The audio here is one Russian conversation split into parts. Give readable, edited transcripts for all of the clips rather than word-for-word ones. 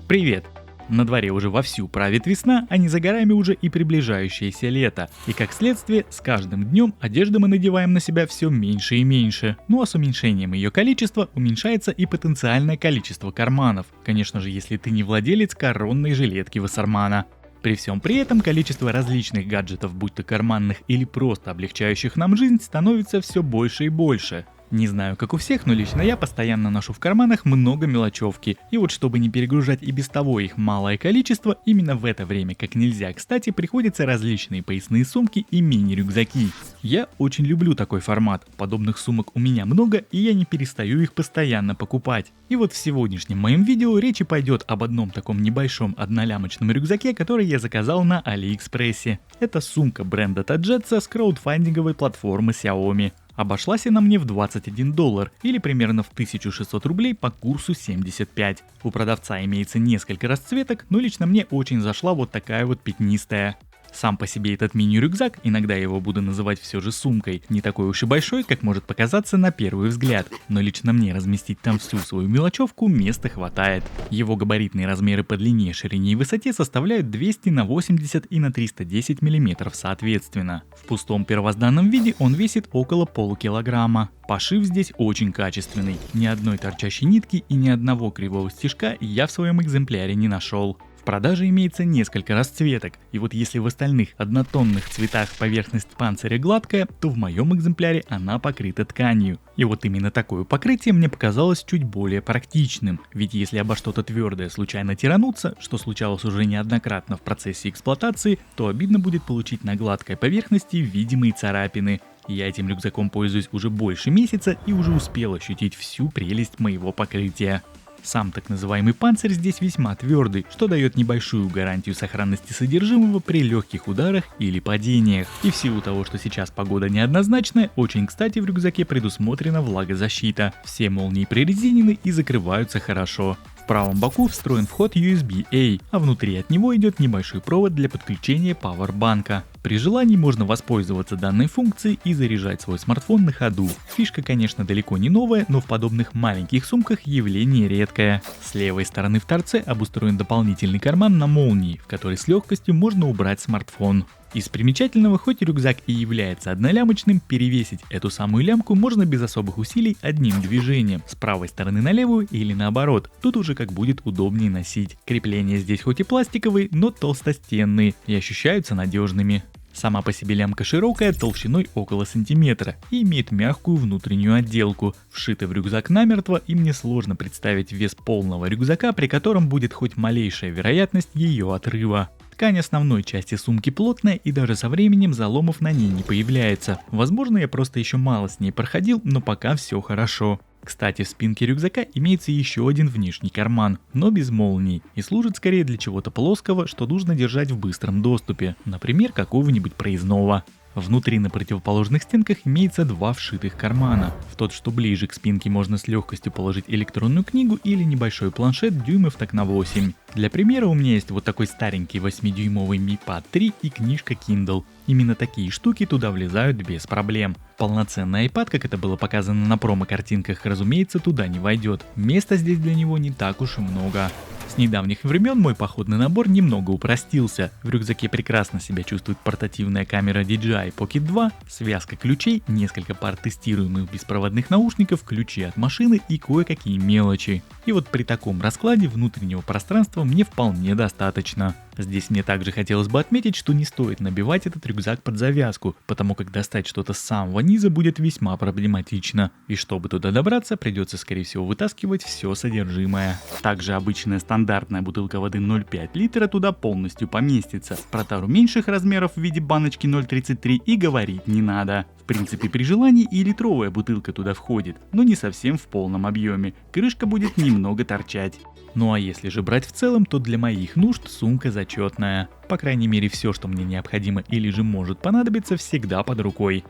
Привет! На дворе уже вовсю правит весна, а не за горами уже и приближающееся лето. И как следствие, с каждым днем одежды мы надеваем на себя все меньше и меньше. Ну а с уменьшением ее количества уменьшается и потенциальное количество карманов. Конечно же, если ты не владелец коронной жилетки Вассермана. При всем при этом количество различных гаджетов, будь то карманных или просто облегчающих нам жизнь, становится все больше и больше. Не знаю, как у всех, но лично я постоянно ношу в карманах много мелочевки. И вот чтобы не перегружать и без того их малое количество, именно в это время как нельзя кстати приходятся различные поясные сумки и мини-рюкзаки. Я очень люблю такой формат, подобных сумок у меня много и я не перестаю их постоянно покупать. И вот в сегодняшнем моем видео речи пойдет об одном таком небольшом однолямочном рюкзаке, который я заказал на Алиэкспрессе. Это сумка бренда Таджетса с краудфандинговой платформы Xiaomi. Обошлась она мне в $21 или примерно в 1600 рублей по курсу 75. У продавца имеется несколько расцветок, но лично мне очень зашла вот такая вот пятнистая. Сам по себе этот мини-рюкзак, иногда его буду называть все же сумкой, не такой уж и большой, как может показаться на первый взгляд, но лично мне разместить там всю свою мелочевку места хватает. Его габаритные размеры по длине, ширине и высоте составляют 200 на 80 и на 310 мм соответственно. В пустом первозданном виде он весит около полукилограмма. Пошив здесь очень качественный, ни одной торчащей нитки и ни одного кривого стежка я в своем экземпляре не нашел. В продаже имеется несколько расцветок, и вот если в остальных однотонных цветах поверхность панциря гладкая, то в моем экземпляре она покрыта тканью. И вот именно такое покрытие мне показалось чуть более практичным, ведь если обо что-то твердое случайно тирануться, что случалось уже неоднократно в процессе эксплуатации, то обидно будет получить на гладкой поверхности видимые царапины. Я этим рюкзаком пользуюсь уже больше месяца и уже успел ощутить всю прелесть моего покрытия. Сам так называемый панцирь здесь весьма твердый, что дает небольшую гарантию сохранности содержимого при легких ударах или падениях. И в силу того, что сейчас погода неоднозначная, очень кстати в рюкзаке предусмотрена влагозащита. Все молнии прорезинены и закрываются хорошо. В правом боку встроен вход USB-A, а внутри от него идет небольшой провод для подключения пауэрбанка. При желании можно воспользоваться данной функцией и заряжать свой смартфон на ходу. Фишка, конечно, далеко не новая, но в подобных маленьких сумках явление редкое. С левой стороны в торце обустроен дополнительный карман на молнии, в который с легкостью можно убрать смартфон. Из примечательного, хоть рюкзак и является однолямочным, перевесить эту самую лямку можно без особых усилий одним движением, с правой стороны на левую или наоборот, тут уже как будет удобнее носить. Крепления здесь хоть и пластиковые, но толстостенные и ощущаются надежными. Сама по себе лямка широкая, толщиной около сантиметра и имеет мягкую внутреннюю отделку. Вшита в рюкзак намертво, и мне сложно представить вес полного рюкзака, при котором будет хоть малейшая вероятность ее отрыва. Ткань основной части сумки плотная и даже со временем заломов на ней не появляется. Возможно, я просто еще мало с ней проходил, но пока все хорошо. Кстати, в спинке рюкзака имеется еще один внешний карман, но без молний, и служит скорее для чего-то плоского, что нужно держать в быстром доступе, например, какого-нибудь проездного. Внутри на противоположных стенках имеется два вшитых кармана. В тот, что ближе к спинке, можно с легкостью положить электронную книгу или небольшой планшет дюймов так на 8. Для примера у меня есть вот такой старенький 8-дюймовый Mi Pad 3 и книжка Kindle. Именно такие штуки туда влезают без проблем. Полноценный iPad, как это было показано на промо-картинках, разумеется, туда не войдет. Места здесь для него не так уж и много. С недавних времен мой походный набор немного упростился. В рюкзаке прекрасно себя чувствует портативная камера DJI Pocket 2, связка ключей, несколько пар тестируемых беспроводных наушников, ключи от машины и кое-какие мелочи. И вот при таком раскладе внутреннего пространства мне вполне достаточно. Здесь мне также хотелось бы отметить, что не стоит набивать этот рюкзак под завязку, потому как достать что-то с самого низа будет весьма проблематично. И чтобы туда добраться, придется скорее всего вытаскивать все содержимое. Также обычная стандартная бутылка воды 0,5 литра туда полностью поместится. Про тару меньших размеров в виде баночки 0,33 и говорить не надо. В принципе, при желании и литровая бутылка туда входит, но не совсем в полном объеме. Крышка будет немного торчать. Ну а если же брать в целом, то для моих нужд сумка зачетная. По крайней мере, все, что мне необходимо или же может понадобиться, всегда под рукой.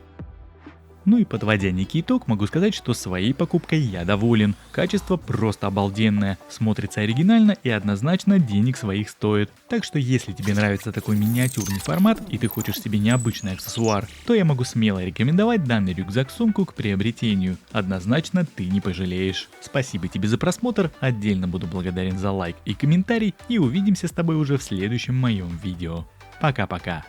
Ну и подводя некий итог, могу сказать, что своей покупкой я доволен. Качество просто обалденное, смотрится оригинально и однозначно денег своих стоит. Так что если тебе нравится такой миниатюрный формат и ты хочешь себе необычный аксессуар, то я могу смело рекомендовать данный рюкзак-сумку к приобретению. Однозначно ты не пожалеешь. Спасибо тебе за просмотр, отдельно буду благодарен за лайк и комментарий, и увидимся с тобой уже в следующем моем видео. Пока-пока.